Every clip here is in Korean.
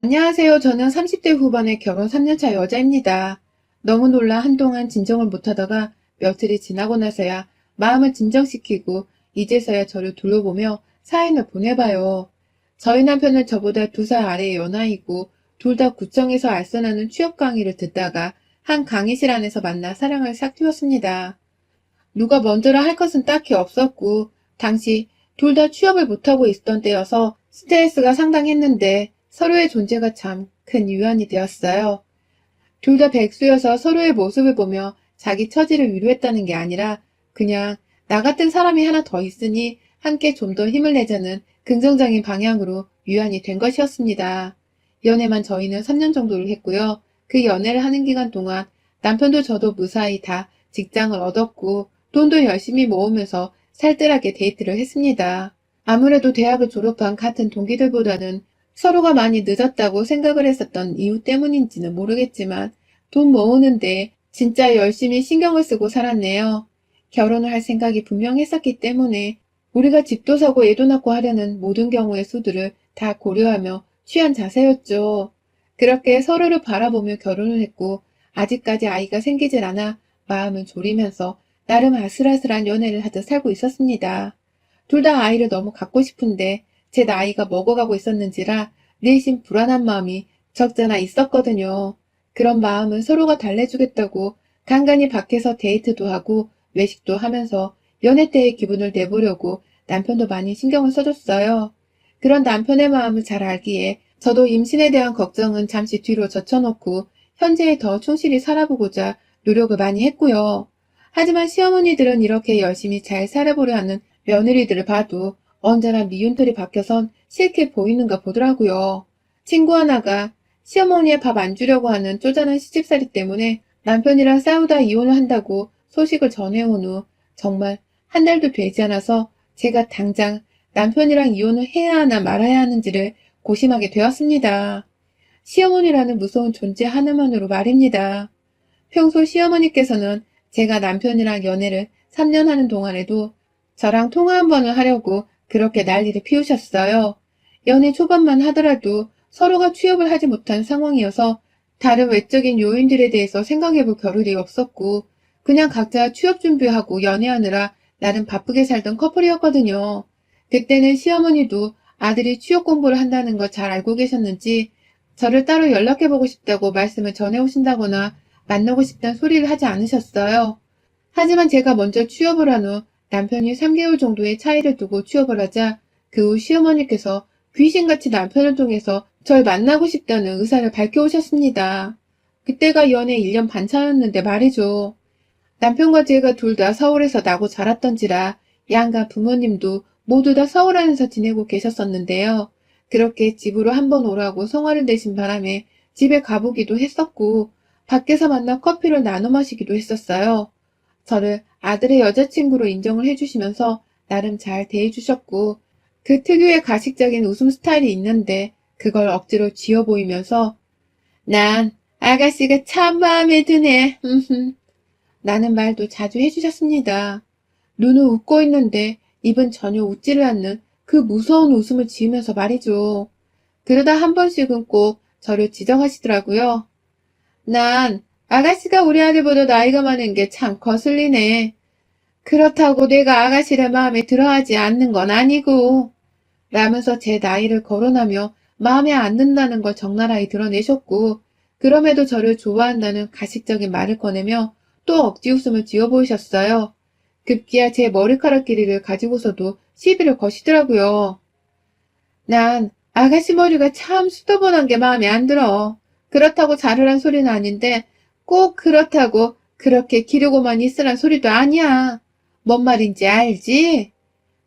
안녕하세요. 저는 30대 후반의 결혼 3년차 여자입니다. 너무 놀라 한동안 진정을 못하다가 며칠이 지나고 나서야 마음을 진정시키고 이제서야 저를 둘러보며 사인을 보내봐요. 저희 남편은 저보다 2살 아래의 연하이고 둘 다 구청에서 알선하는 취업 강의를 듣다가 한 강의실 안에서 만나 사랑을 싹 틔웠습니다. 누가 먼저라 할 것은 딱히 없었고 당시 둘 다 취업을 못하고 있던 때여서 스트레스가 상당했는데 서로의 존재가 참 큰 위안이 되었어요. 둘 다 백수여서 서로의 모습을 보며 자기 처지를 위로했다는 게 아니라 그냥 나 같은 사람이 하나 더 있으니 함께 좀 더 힘을 내자는 긍정적인 방향으로 위안이 된 것이었습니다. 연애만 저희는 3년 정도를 했고요. 그 연애를 하는 기간 동안 남편도 저도 무사히 다 직장을 얻었고 돈도 열심히 모으면서 살뜰하게 데이트를 했습니다. 아무래도 대학을 졸업한 같은 동기들보다는 서로가 많이 늦었다고 생각을 했었던 이유 때문인지는 모르겠지만 돈 모으는데 진짜 열심히 신경을 쓰고 살았네요. 결혼을 할 생각이 분명했었기 때문에 우리가 집도 사고 애도 낳고 하려는 모든 경우의 수들을 다 고려하며 취한 자세였죠. 그렇게 서로를 바라보며 결혼을 했고 아직까지 아이가 생기질 않아 마음을 졸이면서 나름 아슬아슬한 연애를 하듯 살고 있었습니다. 둘 다 아이를 너무 갖고 싶은데 제 나이가 먹어가고 있었는지라 내심 불안한 마음이 적잖아 있었거든요. 그런 마음은 서로가 달래주겠다고 간간히 밖에서 데이트도 하고 외식도 하면서 연애 때의 기분을 내보려고 남편도 많이 신경을 써줬어요. 그런 남편의 마음을 잘 알기에 저도 임신에 대한 걱정은 잠시 뒤로 젖혀놓고 현재에 더 충실히 살아보고자 노력을 많이 했고요. 하지만 시어머니들은 이렇게 열심히 잘 살아보려 하는 며느리들을 봐도 언제나 미운털이 박혀선 싫게 보이는가 보더라고요. 친구 하나가 시어머니의 밥 안 주려고 하는 쪼잔한 시집살이 때문에 남편이랑 싸우다 이혼을 한다고 소식을 전해온 후 정말 한 달도 되지 않아서 제가 당장 남편이랑 이혼을 해야 하나 말아야 하는지를 고심하게 되었습니다. 시어머니라는 무서운 존재 하나만으로 말입니다. 평소 시어머니께서는 제가 남편이랑 연애를 3년 하는 동안에도 저랑 통화 한 번을 하려고 그렇게 난리를 피우셨어요. 연애 초반만 하더라도 서로가 취업을 하지 못한 상황이어서 다른 외적인 요인들에 대해서 생각해볼 겨를이 없었고 그냥 각자 취업 준비하고 연애하느라 나름 바쁘게 살던 커플이었거든요. 그때는 시어머니도 아들이 취업 공부를 한다는 걸 잘 알고 계셨는지 저를 따로 연락해보고 싶다고 말씀을 전해오신다거나 만나고 싶다는 소리를 하지 않으셨어요. 하지만 제가 먼저 취업을 한 후 남편이 3개월 정도의 차이를 두고 취업을 하자 그 후 시어머니께서 귀신같이 남편을 통해서 절 만나고 싶다는 의사를 밝혀오셨습니다. 그때가 연애 1년 반 차였는데 말이죠. 남편과 제가 둘 다 서울에서 나고 자랐던지라 양가 부모님도 모두 다 서울 안에서 지내고 계셨었는데요. 그렇게 집으로 한번 오라고 성화를 내신 바람에 집에 가보기도 했었고 밖에서 만나 커피를 나눠 마시기도 했었어요. 저를 아들의 여자친구로 인정을 해주시면서 나름 잘 대해주셨고 그 특유의 가식적인 웃음 스타일이 있는데 그걸 억지로 지어 보이면서 난 아가씨가 참 마음에 드네. 라는 말도 자주 해주셨습니다. 눈은 웃고 있는데 입은 전혀 웃지를 않는 그 무서운 웃음을 지으면서 말이죠. 그러다 한 번씩은 꼭 저를 지적하시더라고요. 난 아가씨가 우리 아들보다 나이가 많은 게 참 거슬리네. 그렇다고 내가 아가씨를 마음에 들어하지 않는 건 아니고 라면서 제 나이를 거론하며 마음에 안 든다는 걸 적나라히 드러내셨고 그럼에도 저를 좋아한다는 가식적인 말을 꺼내며 또 억지 웃음을 지어 보이셨어요. 급기야 제 머리카락 길이를 가지고서도 시비를 거시더라고요. 난 아가씨 머리가 참 수더번한 게 마음에 안 들어. 그렇다고 자르란 소리는 아닌데 꼭 그렇다고 그렇게 기르고만 있으란 소리도 아니야. 뭔 말인지 알지?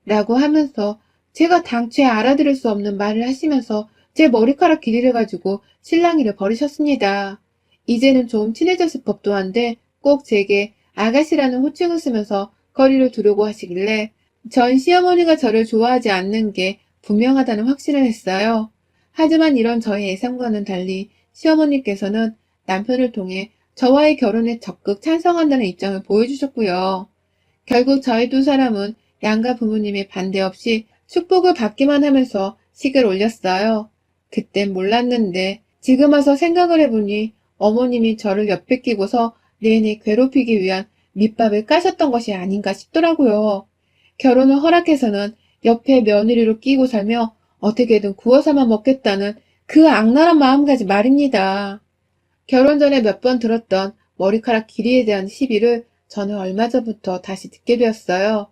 라고 하면서 제가 당최 알아들을 수 없는 말을 하시면서 제 머리카락 길이를 가지고 실랑이를 벌이셨습니다. 이제는 좀 친해졌을 법도 한데 꼭 제게 아가씨라는 호칭을 쓰면서 거리를 두려고 하시길래 전 시어머니가 저를 좋아하지 않는 게 분명하다는 확신을 했어요. 하지만 이런 저의 예상과는 달리 시어머니께서는 남편을 통해 저와의 결혼에 적극 찬성한다는 입장을 보여주셨고요. 결국 저희 두 사람은 양가 부모님의 반대 없이 축복을 받기만 하면서 식을 올렸어요. 그땐 몰랐는데 지금 와서 생각을 해보니 어머님이 저를 옆에 끼고서 내내 괴롭히기 위한 밑밥을 까셨던 것이 아닌가 싶더라고요. 결혼을 허락해서는 옆에 며느리로 끼고 살며 어떻게든 구워서만 먹겠다는 그 악랄한 마음가짐 말입니다. 결혼 전에 몇 번 들었던 머리카락 길이에 대한 시비를 저는 얼마 전부터 다시 듣게 되었어요.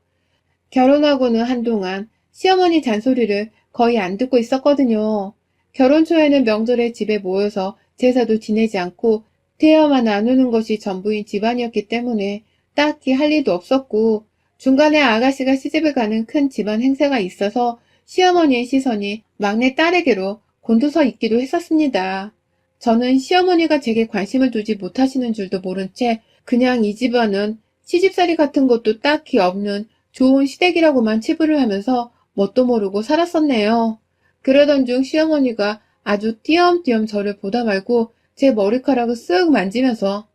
결혼하고는 한동안 시어머니 잔소리를 거의 안 듣고 있었거든요. 결혼 초에는 명절에 집에 모여서 제사도 지내지 않고 대화만 나누는 것이 전부인 집안이었기 때문에 딱히 할 일도 없었고, 중간에 아가씨가 시집을 가는 큰 집안 행사가 있어서 시어머니의 시선이 막내 딸에게로 곤두서 있기도 했었습니다. 저는 시어머니가 제게 관심을 두지 못하시는 줄도 모른 채 그냥 이 집안은 시집살이 같은 것도 딱히 없는 좋은 시댁이라고만 치부를 하면서 뭣도 모르고 살았었네요. 그러던 중 시어머니가 아주 띄엄띄엄 저를 보다 말고 제 머리카락을 쓱 만지면서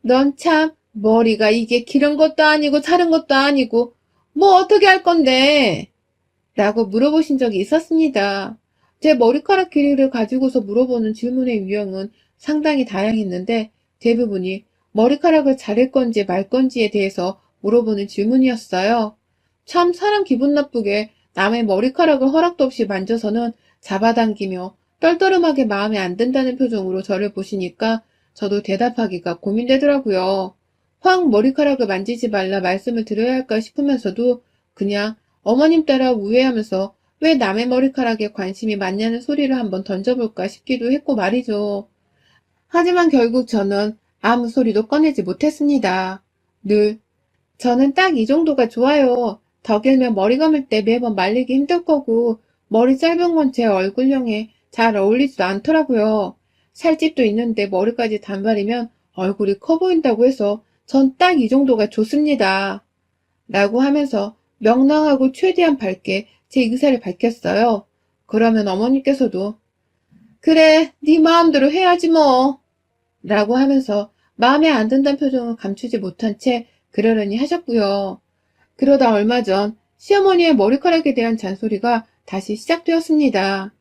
넌 참 머리가 이게 기른 것도 아니고 자른 것도 아니고 뭐 어떻게 할 건데? 라고 물어보신 적이 있었습니다. 제 머리카락 길이를 가지고서 물어보는 질문의 유형은 상당히 다양했는데 대부분이 머리카락을 자를 건지 말 건지에 대해서 물어보는 질문이었어요. 참 사람 기분 나쁘게 남의 머리카락을 허락도 없이 만져서는 잡아당기며 떨떠름하게 마음에 안 든다는 표정으로 저를 보시니까 저도 대답하기가 고민되더라고요. 확 머리카락을 만지지 말라 말씀을 드려야 할까 싶으면서도 그냥 어머님 따라 우회하면서 왜 남의 머리카락에 관심이 많냐는 소리를 한번 던져볼까 싶기도 했고 말이죠. 하지만 결국 저는 아무 소리도 꺼내지 못했습니다. 늘 저는 딱 이 정도가 좋아요. 더 길면 머리 감을 때 매번 말리기 힘들 거고 머리 짧은 건 제 얼굴형에 잘 어울리지도 않더라고요. 살집도 있는데 머리까지 단발이면 얼굴이 커 보인다고 해서 전 딱 이 정도가 좋습니다. 라고 하면서 명랑하고 최대한 밝게 제 의사를 밝혔어요. 그러면 어머니께서도 그래, 네 마음대로 해야지 뭐. 라고 하면서 마음에 안 든다는 표정을 감추지 못한 채 그러려니 하셨고요. 그러다 얼마 전 시어머니의 머리카락에 대한 잔소리가 다시 시작되었습니다.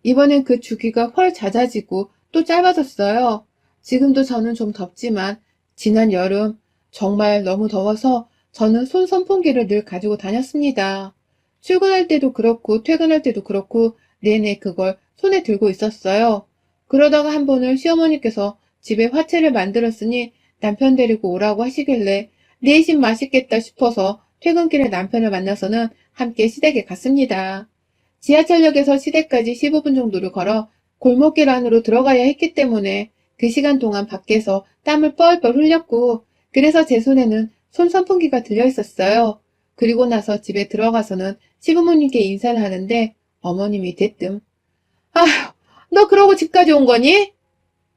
이번엔 그 주기가 훨 잦아지고 또 짧아졌어요. 지금도 저는 좀 덥지만 지난 여름 정말 너무 더워서 저는 손 선풍기를 늘 가지고 다녔습니다. 출근할 때도 그렇고 퇴근할 때도 그렇고 내내 그걸 손에 들고 있었어요. 그러다가 한 번은 시어머니께서 집에 화채를 만들었으니 남편 데리고 오라고 하시길래 내심 맛있겠다 싶어서 퇴근길에 남편을 만나서는 함께 시댁에 갔습니다. 지하철역에서 시댁까지 15분 정도를 걸어 골목길 안으로 들어가야 했기 때문에 그 시간 동안 밖에서 땀을 뻘뻘 흘렸고 그래서 제 손에는 손선풍기가 들려 있었어요. 그리고 나서 집에 들어가서는 시부모님께 인사를 하는데 어머님이 대뜸 아휴, 너 그러고 집까지 온 거니?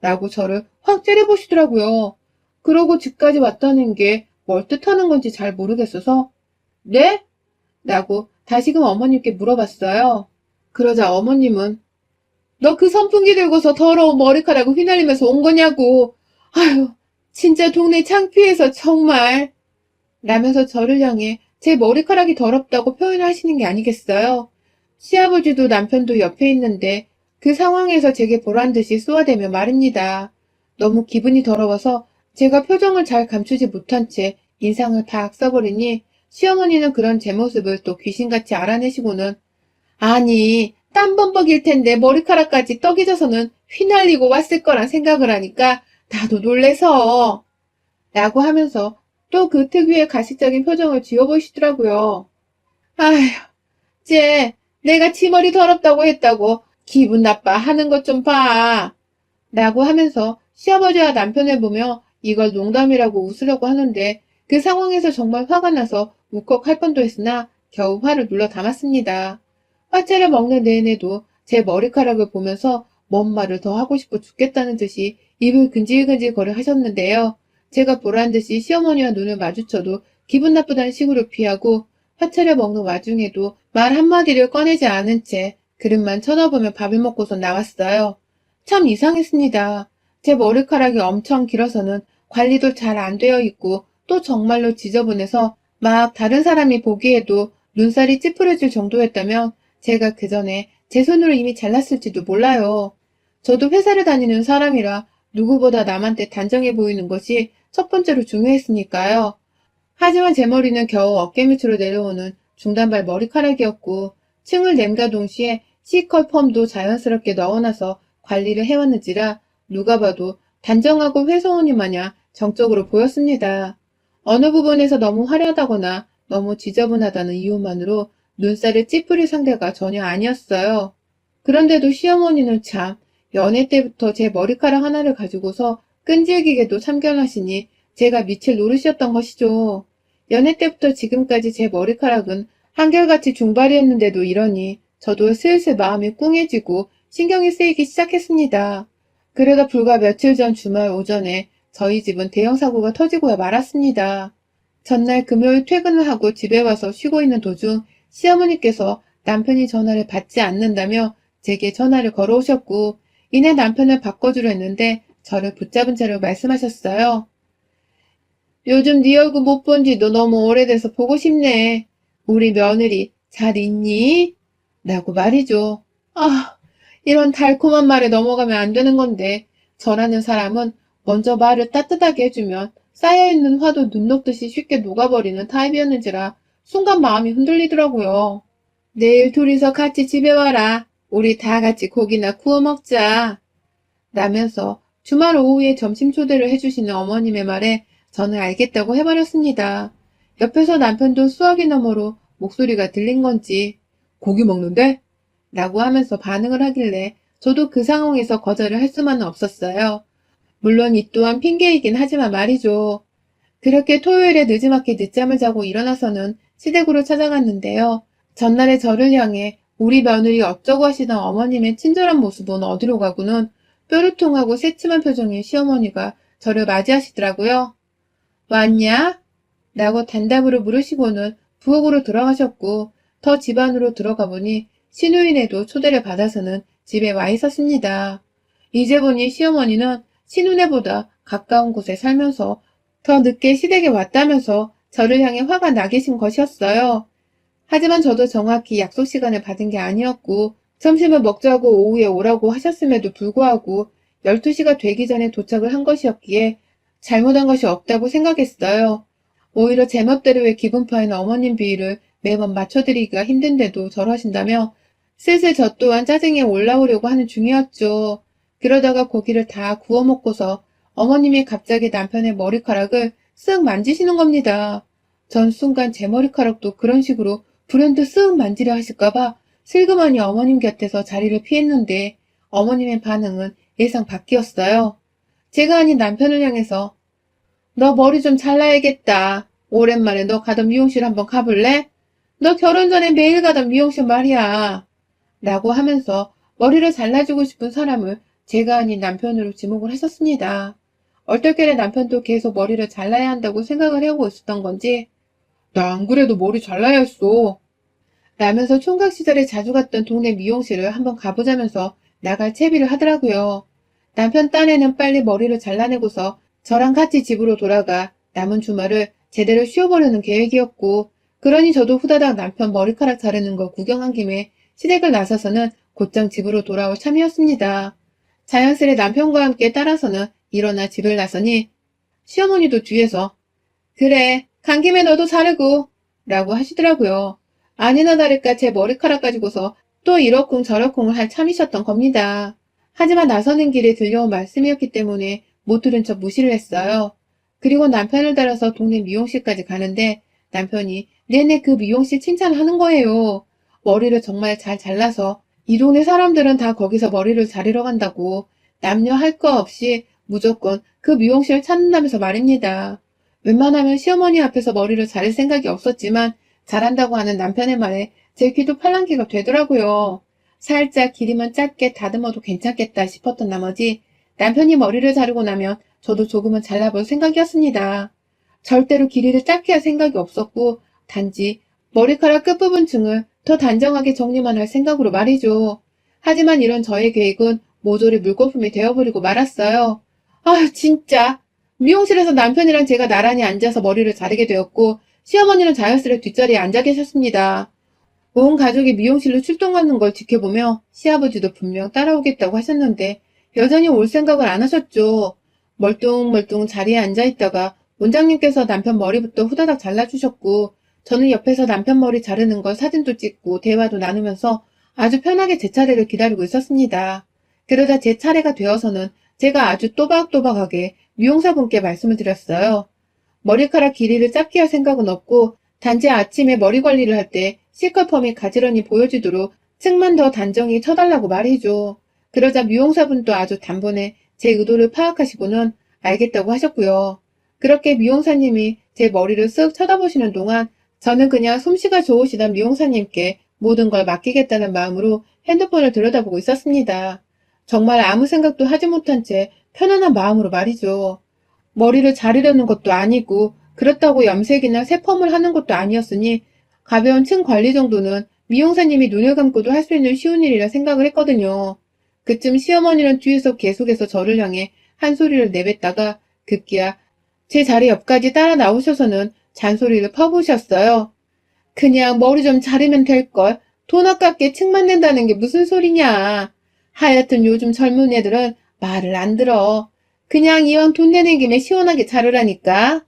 라고 저를 확 째려보시더라고요. 그러고 집까지 왔다는 게 뭘 뜻하는 건지 잘 모르겠어서 네? 라고 다시금 어머님께 물어봤어요. 그러자 어머님은 너 그 선풍기 들고서 더러운 머리카락을 휘날리면서 온 거냐고. 아휴, 진짜 동네 창피해서 정말. 라면서 저를 향해 제 머리카락이 더럽다고 표현을 하시는 게 아니겠어요. 시아버지도 남편도 옆에 있는데 그 상황에서 제게 보란 듯이 쏘아대며 말입니다. 너무 기분이 더러워서 제가 표정을 잘 감추지 못한 채 인상을 다 써버리니 시어머니는 그런 제 모습을 또 귀신같이 알아내시고는 아니 땀범벅일 텐데 머리카락까지 떡이 져서는 휘날리고 왔을 거란 생각을 하니까 나도 놀래서 라고 하면서 또 그 특유의 가식적인 표정을 지어보시더라고요. 아휴, 쟤 내가 치머리 더럽다고 했다고 기분 나빠 하는 것 좀 봐. 라고 하면서 시아버지와 남편을 보며 이걸 농담이라고 웃으려고 하는데 그 상황에서 정말 화가 나서 울컥할 뻔도 했으나 겨우 화를 눌러 담았습니다. 화채를 먹는 내내도 제 머리카락을 보면서 뭔 말을 더 하고 싶어 죽겠다는 듯이 입을 근질근질 거려 하셨는데요. 제가 보란 듯이 시어머니와 눈을 마주쳐도 기분 나쁘다는 식으로 피하고 화채를 먹는 와중에도 말 한마디를 꺼내지 않은 채 그릇만 쳐다보며 밥을 먹고서 나왔어요. 참 이상했습니다. 제 머리카락이 엄청 길어서는 관리도 잘 안 되어 있고 또 정말로 지저분해서 막 다른 사람이 보기에도 눈살이 찌푸려질 정도였다면 제가 그 전에 제 손으로 이미 잘랐을지도 몰라요. 저도 회사를 다니는 사람이라 누구보다 남한테 단정해 보이는 것이 첫 번째로 중요했으니까요. 하지만 제 머리는 겨우 어깨 밑으로 내려오는 중단발 머리카락이었고 층을 냄과 동시에 C컬 펌도 자연스럽게 넣어놔서 관리를 해왔는지라 누가 봐도 단정하고 회사원이 마냥 정적으로 보였습니다. 어느 부분에서 너무 화려하다거나 너무 지저분하다는 이유만으로 눈살을 찌푸릴 상대가 전혀 아니었어요. 그런데도 시어머니는 참 연애 때부터 제 머리카락 하나를 가지고서 끈질기게도 참견하시니 제가 미칠 노릇이었던 것이죠. 연애 때부터 지금까지 제 머리카락은 한결같이 중발이었는데도 이러니 저도 슬슬 마음이 꿍해지고 신경이 쓰이기 시작했습니다. 그러다 불과 며칠 전 주말 오전에 저희 집은 대형 사고가 터지고야 말았습니다. 전날 금요일 퇴근을 하고 집에 와서 쉬고 있는 도중 시어머니께서 남편이 전화를 받지 않는다며 제게 전화를 걸어오셨고 이내 남편을 바꿔주려 했는데 저를 붙잡은 채로 말씀하셨어요. 요즘 네 얼굴 못 본 지도 너무 오래돼서 보고 싶네. 우리 며느리 잘 있니? 라고 말이죠. 아, 이런 달콤한 말에 넘어가면 안 되는 건데 저라는 사람은 먼저 말을 따뜻하게 해주면 쌓여있는 화도 눈 녹듯이 쉽게 녹아버리는 타입이었는지라 순간 마음이 흔들리더라고요. 내일 둘이서 같이 집에 와라. 우리 다 같이 고기나 구워 먹자. 라면서 주말 오후에 점심 초대를 해주시는 어머님의 말에 저는 알겠다고 해버렸습니다. 옆에서 남편도 수화기 너머로 목소리가 들린 건지 고기 먹는데? 라고 하면서 반응을 하길래 저도 그 상황에서 거절을 할 수만은 없었어요. 물론 이 또한 핑계이긴 하지만 말이죠. 그렇게 토요일에 늦지막히 늦잠을 자고 일어나서는 시댁으로 찾아갔는데요. 전날에 저를 향해 우리 며느리 어쩌고 하시던 어머님의 친절한 모습은 어디로 가고는 뾰루통하고 새침한 표정의 시어머니가 저를 맞이하시더라고요. 왔냐? 라고 단답으로 물으시고는 부엌으로 들어가셨고 더 집 안으로 들어가 보니 신우인에도 초대를 받아서는 집에 와 있었습니다. 이제 보니 시어머니는 신우네보다 가까운 곳에 살면서 더 늦게 시댁에 왔다면서 저를 향해 화가 나 계신 것이었어요. 하지만 저도 정확히 약속 시간을 받은 게 아니었고 점심을 먹자고 오후에 오라고 하셨음에도 불구하고 12시가 되기 전에 도착을 한 것이었기에 잘못한 것이 없다고 생각했어요. 오히려 제 멋대로의 기분파인 어머님 비위를 매번 맞춰드리기가 힘든데도 저러신다며 슬슬 저 또한 짜증이 올라오려고 하는 중이었죠. 그러다가 고기를 다 구워 먹고서 어머님이 갑자기 남편의 머리카락을 쓱 만지시는 겁니다. 전 순간 제 머리카락도 그런 식으로 불현듯 쓱 만지려 하실까봐 슬그머니 어머님 곁에서 자리를 피했는데 어머님의 반응은 예상 밖이었어요. 제가 아닌 남편을 향해서 너 머리 좀 잘라야겠다. 오랜만에 너 가던 미용실 한번 가볼래? 너 결혼 전에 매일 가던 미용실 말이야. 라고 하면서 머리를 잘라주고 싶은 사람을 제가 아닌 남편으로 지목을 하셨습니다. 얼떨결에 남편도 계속 머리를 잘라야 한다고 생각을 해오고 있었던 건지 나 안 그래도 머리 잘라야 했어. 라면서 총각 시절에 자주 갔던 동네 미용실을 한번 가보자면서 나갈 채비를 하더라고요. 남편 딴에는 빨리 머리를 잘라내고서 저랑 같이 집으로 돌아가 남은 주말을 제대로 쉬어보려는 계획이었고 그러니 저도 후다닥 남편 머리카락 자르는 거 구경한 김에 시댁을 나서서는 곧장 집으로 돌아올 참이었습니다. 자연스레 남편과 함께 따라서는 일어나 집을 나서니 시어머니도 뒤에서 그래 간 김에 너도 자르고 라고 하시더라고요. 아니나 다를까 제 머리카락 가지고서 또 이러쿵 저러쿵을 할 참이셨던 겁니다. 하지만 나서는 길에 들려온 말씀이었기 때문에 못 들은 척 무시를 했어요. 그리고 남편을 따라서 동네 미용실까지 가는데 남편이 내내 그 미용실 칭찬을 하는 거예요. 머리를 정말 잘 잘라서 이 동네 사람들은 다 거기서 머리를 자르러 간다고 남녀 할 거 없이 무조건 그 미용실을 찾는다면서 말입니다. 웬만하면 시어머니 앞에서 머리를 자를 생각이 없었지만 잘한다고 하는 남편의 말에 제 귀도 팔랑귀가 되더라고요. 살짝 길이만 짧게 다듬어도 괜찮겠다 싶었던 나머지 남편이 머리를 자르고 나면 저도 조금은 잘라볼 생각이었습니다. 절대로 길이를 짧게 할 생각이 없었고 단지 머리카락 끝부분층을 더 단정하게 정리만 할 생각으로 말이죠. 하지만 이런 저의 계획은 모조리 물거품이 되어버리고 말았어요. 아휴 진짜 미용실에서 남편이랑 제가 나란히 앉아서 머리를 자르게 되었고 시어머니는 자연스레 뒷자리에 앉아 계셨습니다. 온 가족이 미용실로 출동 가는 걸 지켜보며 시아버지도 분명 따라오겠다고 하셨는데 여전히 올 생각을 안 하셨죠. 멀뚱멀뚱 자리에 앉아있다가 원장님께서 남편 머리부터 후다닥 잘라주셨고 저는 옆에서 남편 머리 자르는 걸 사진도 찍고 대화도 나누면서 아주 편하게 제 차례를 기다리고 있었습니다. 그러다 제 차례가 되어서는 제가 아주 또박또박하게 미용사분께 말씀을 드렸어요. 머리카락 길이를 짧게 할 생각은 없고 단지 아침에 머리 관리를 할 때 시컬펌이 가지런히 보여지도록 층만 더 단정히 쳐달라고 말이죠. 그러자 미용사분도 아주 단번에 제 의도를 파악하시고는 알겠다고 하셨고요. 그렇게 미용사님이 제 머리를 쓱 쳐다보시는 동안 저는 그냥 솜씨가 좋으시던 미용사님께 모든 걸 맡기겠다는 마음으로 핸드폰을 들여다보고 있었습니다. 정말 아무 생각도 하지 못한 채 편안한 마음으로 말이죠. 머리를 자르려는 것도 아니고 그렇다고 염색이나 새펌을 하는 것도 아니었으니 가벼운 층 관리 정도는 미용사님이 눈을 감고도 할 수 있는 쉬운 일이라 생각을 했거든요. 그쯤 시어머니는 뒤에서 계속해서 저를 향해 한 소리를 내뱉다가 급기야 제 자리 옆까지 따라 나오셔서는 잔소리를 퍼부으셨어요. 그냥 머리 좀 자르면 될걸. 돈 아깝게 층만 낸다는 게 무슨 소리냐. 하여튼 요즘 젊은 애들은 말을 안 들어. 그냥 이왕 돈 내는 김에 시원하게 자르라니까.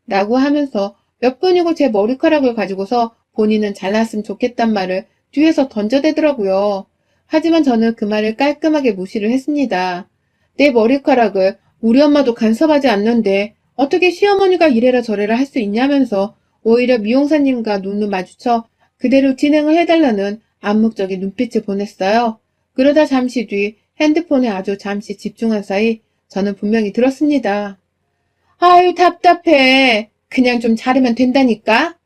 라고 하면서 몇 분이고 제 머리카락을 가지고서 본인은 잘났으면 좋겠단 말을 뒤에서 던져대더라고요. 하지만 저는 그 말을 깔끔하게 무시를 했습니다. 내 머리카락을 우리 엄마도 간섭하지 않는데 어떻게 시어머니가 이래라 저래라 할 수 있냐면서 오히려 미용사님과 눈을 마주쳐 그대로 진행을 해달라는 암묵적인 눈빛을 보냈어요. 그러다 잠시 뒤 핸드폰에 아주 잠시 집중한 사이 저는 분명히 들었습니다. 아유 답답해. 그냥 좀 자르면 된다니까.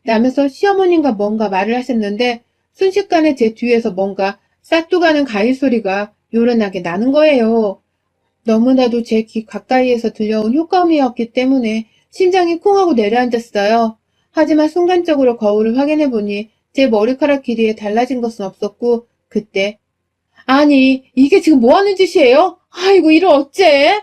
라면서 시어머님과 뭔가 말을 하셨는데 순식간에 제 뒤에서 뭔가 싹둑하는 가위 소리가 요란하게 나는 거예요. 너무나도 제 귀 가까이에서 들려온 효과음이었기 때문에 심장이 쿵 하고 내려앉았어요. 하지만 순간적으로 거울을 확인해보니 제 머리카락 길이에 달라진 것은 없었고 그때 아니 이게 지금 뭐하는 짓이에요? 아이고 이를 어째?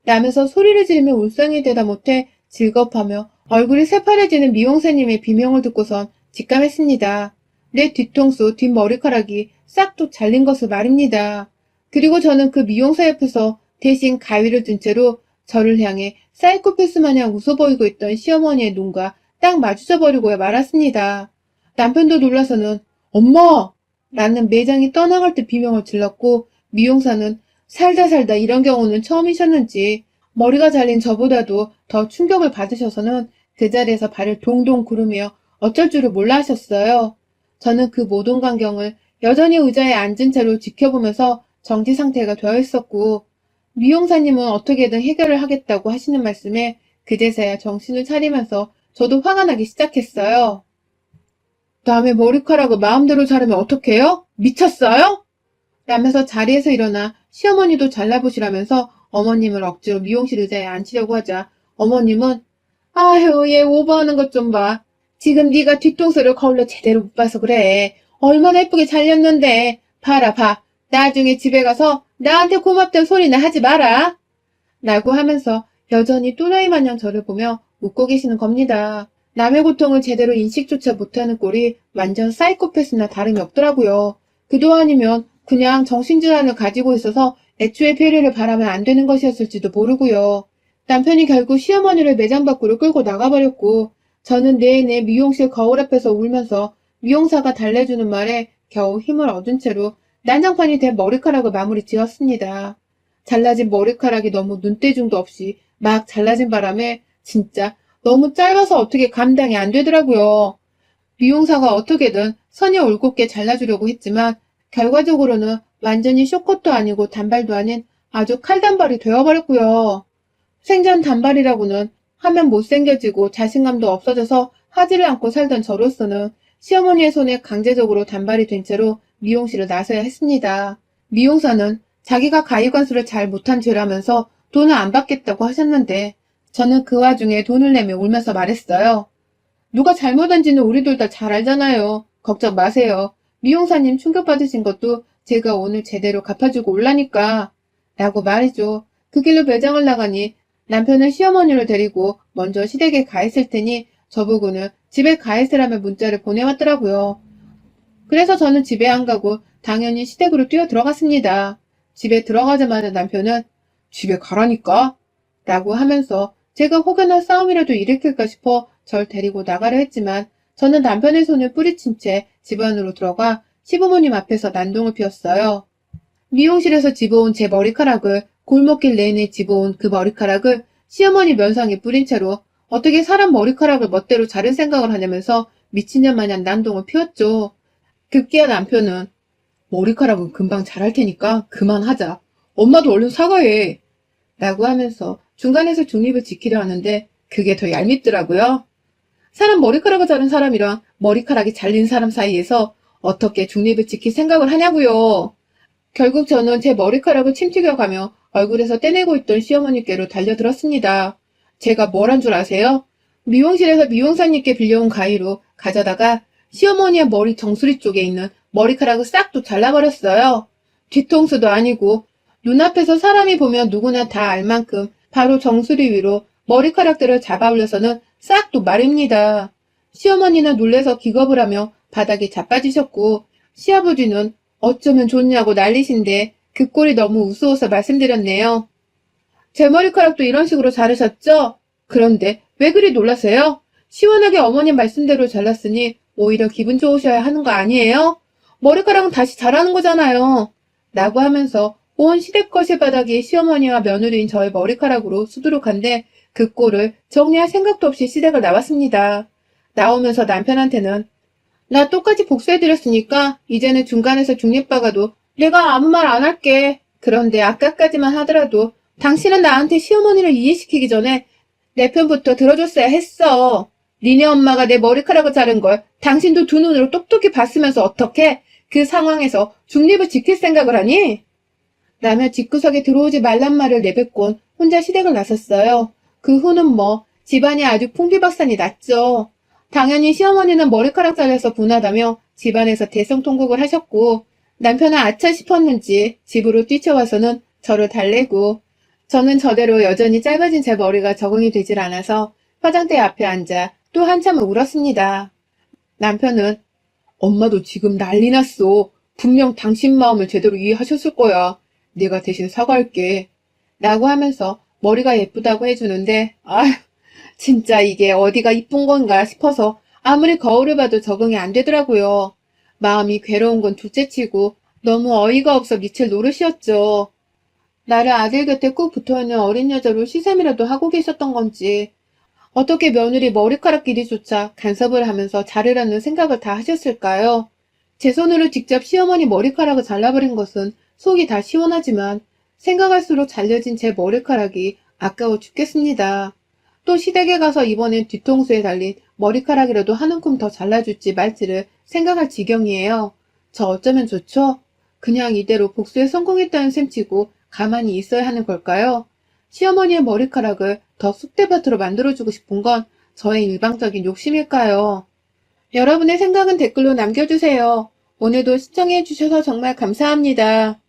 라면서 소리를 지르며 울상이 되다 못해 질겁하며 얼굴이 새파래지는 미용사님의 비명을 듣고선 직감했습니다. 내 뒤통수 뒷머리카락이 싹둑 잘린 것을 말입니다. 그리고 저는 그 미용사 옆에서 대신 가위를 든 채로 저를 향해 사이코패스 마냥 웃어 보이고 있던 시어머니의 눈과 딱 마주쳐 버리고야 말았습니다. 남편도 놀라서는 엄마! 라는 매장이 떠나갈 듯 비명을 질렀고 미용사는 살다 이런 경우는 처음이셨는지 머리가 잘린 저보다도 더 충격을 받으셔서는 그 자리에서 발을 동동 구르며 어쩔 줄을 몰라 하셨어요. 저는 그 모든 광경을 여전히 의자에 앉은 채로 지켜보면서 정지 상태가 되어 있었고 미용사님은 어떻게든 해결을 하겠다고 하시는 말씀에 그제서야 정신을 차리면서 저도 화가 나기 시작했어요. 남의 머리카락을 마음대로 자르면 어떡해요? 미쳤어요? 라면서 자리에서 일어나 시어머니도 잘라보시라면서 어머님을 억지로 미용실 의자에 앉히려고 하자 어머님은 아휴 얘 오버하는 것 좀 봐. 지금 네가 뒤통수를 거울로 제대로 못 봐서 그래. 얼마나 예쁘게 잘렸는데. 봐라 봐. 나중에 집에 가서 나한테 고맙다는 소리나 하지 마라. 라고 하면서 여전히 또라이 마냥 저를 보며 웃고 계시는 겁니다. 남의 고통을 제대로 인식조차 못하는 꼴이 완전 사이코패스나 다름이 없더라고요. 그도 아니면 그냥 정신질환을 가지고 있어서 애초에 폐례를 바라면 안 되는 것이었을지도 모르고요. 남편이 결국 시어머니를 매장 밖으로 끌고 나가버렸고 저는 내내 미용실 거울 앞에서 울면서 미용사가 달래주는 말에 겨우 힘을 얻은 채로 난장판이 된 머리카락을 마무리 지었습니다. 잘라진 머리카락이 너무 눈대중도 없이 막 잘라진 바람에 진짜 너무 짧아서 어떻게 감당이 안 되더라고요. 미용사가 어떻게든 선이 올곧게 잘라주려고 했지만 결과적으로는 완전히 쇼컷도 아니고 단발도 아닌 아주 칼단발이 되어버렸고요. 생전 단발이라고는 하면 못생겨지고 자신감도 없어져서 하지를 않고 살던 저로서는 시어머니의 손에 강제적으로 단발이 된 채로 미용실을 나서야 했습니다. 미용사는 자기가 가위관수를 잘 못한 죄라면서 돈을 안 받겠다고 하셨는데 저는 그 와중에 돈을 내며 울면서 말했어요. 누가 잘못한지는 우리 둘 다 잘 알잖아요. 걱정 마세요. 미용사님 충격받으신 것도 제가 오늘 제대로 갚아주고 올라니까. 라고 말이죠. 그 길로 매장을 나가니 남편은 시어머니를 데리고 먼저 시댁에 가 있을 테니 저보고는 집에 가 있으라며 문자를 보내왔더라고요. 그래서 저는 집에 안 가고 당연히 시댁으로 뛰어 들어갔습니다. 집에 들어가자마자 남편은 집에 가라니까 라고 하면서 제가 혹여나 싸움이라도 일으킬까 싶어 절 데리고 나가려 했지만 저는 남편의 손을 뿌리친 채 집 안으로 들어가 시부모님 앞에서 난동을 피웠어요. 미용실에서 집어온 제 머리카락을 골목길 내내 집어온 그 머리카락을 시어머니 면상에 뿌린 채로 어떻게 사람 머리카락을 멋대로 자를 생각을 하냐면서 미친년 마냥 난동을 피웠죠. 급기야 남편은 머리카락은 금방 자랄 테니까 그만하자. 엄마도 얼른 사과해. 라고 하면서 중간에서 중립을 지키려 하는데 그게 더 얄밉더라고요. 사람 머리카락을 자른 사람이랑 머리카락이 잘린 사람 사이에서 어떻게 중립을 지킬 생각을 하냐고요. 결국 저는 제 머리카락을 침튀겨가며 얼굴에서 떼내고 있던 시어머니께로 달려들었습니다. 제가 뭘 한 줄 아세요? 미용실에서 미용사님께 빌려온 가위로 가져다가 시어머니의 머리 정수리 쪽에 있는 머리카락을 싹 또 잘라버렸어요. 뒤통수도 아니고 눈앞에서 사람이 보면 누구나 다 알 만큼 바로 정수리 위로 머리카락들을 잡아 올려서는 싹 또 말입니다. 시어머니는 놀래서 기겁을 하며 바닥에 자빠지셨고 시아버지는 어쩌면 좋냐고 난리신데 그 꼴이 너무 우스워서 말씀드렸네요. 제 머리카락도 이런 식으로 자르셨죠? 그런데 왜 그리 놀라세요? 시원하게 어머님 말씀대로 잘랐으니 오히려 기분 좋으셔야 하는 거 아니에요? 머리카락은 다시 자라는 거잖아요. 라고 하면서 온 시댁 거실 바닥이 시어머니와 며느리인 저의 머리카락으로 수두룩한데 그 꼴을 정리할 생각도 없이 시댁을 나왔습니다. 나오면서 남편한테는 나 똑같이 복수해드렸으니까 이제는 중간에서 중립박아도 내가 아무 말 안 할게. 그런데 아까까지만 하더라도 당신은 나한테 시어머니를 이해시키기 전에 내 편부터 들어줬어야 했어. 니네 엄마가 내 머리카락을 자른 걸 당신도 두 눈으로 똑똑히 봤으면서 어떻게 그 상황에서 중립을 지킬 생각을 하니? 라며 집구석에 들어오지 말란 말을 내뱉곤 혼자 시댁을 나섰어요. 그 후는 뭐 집안이 아주 풍비박산이 났죠. 당연히 시어머니는 머리카락 잘려서 분하다며 집안에서 대성통곡을 하셨고 남편은 아차 싶었는지 집으로 뛰쳐와서는 저를 달래고 저는 저대로 여전히 짧아진 제 머리가 적응이 되질 않아서 화장대 앞에 앉아 또 한참을 울었습니다. 남편은 엄마도 지금 난리 났어. 분명 당신 마음을 제대로 이해하셨을 거야. 내가 대신 사과할게. 라고 하면서 머리가 예쁘다고 해주는데 아휴 진짜 이게 어디가 이쁜 건가 싶어서 아무리 거울을 봐도 적응이 안 되더라고요. 마음이 괴로운 건 둘째치고 너무 어이가 없어 미칠 노릇이었죠. 나를 아들 곁에 꼭 붙어있는 어린 여자로 시샘이라도 하고 계셨던 건지 어떻게 며느리 머리카락 길이조차 간섭을 하면서 자르라는 생각을 다 하셨을까요? 제 손으로 직접 시어머니 머리카락을 잘라버린 것은 속이 다 시원하지만 생각할수록 잘려진 제 머리카락이 아까워 죽겠습니다. 또 시댁에 가서 이번엔 뒤통수에 달린 머리카락이라도 한 움큼 더 잘라줄지 말지를 생각할 지경이에요. 저 어쩌면 좋죠? 그냥 이대로 복수에 성공했다는 셈치고 가만히 있어야 하는 걸까요? 시어머니의 머리카락을 더 쑥대밭으로 만들어주고 싶은 건 저의 일방적인 욕심일까요? 여러분의 생각은 댓글로 남겨주세요. 오늘도 시청해주셔서 정말 감사합니다.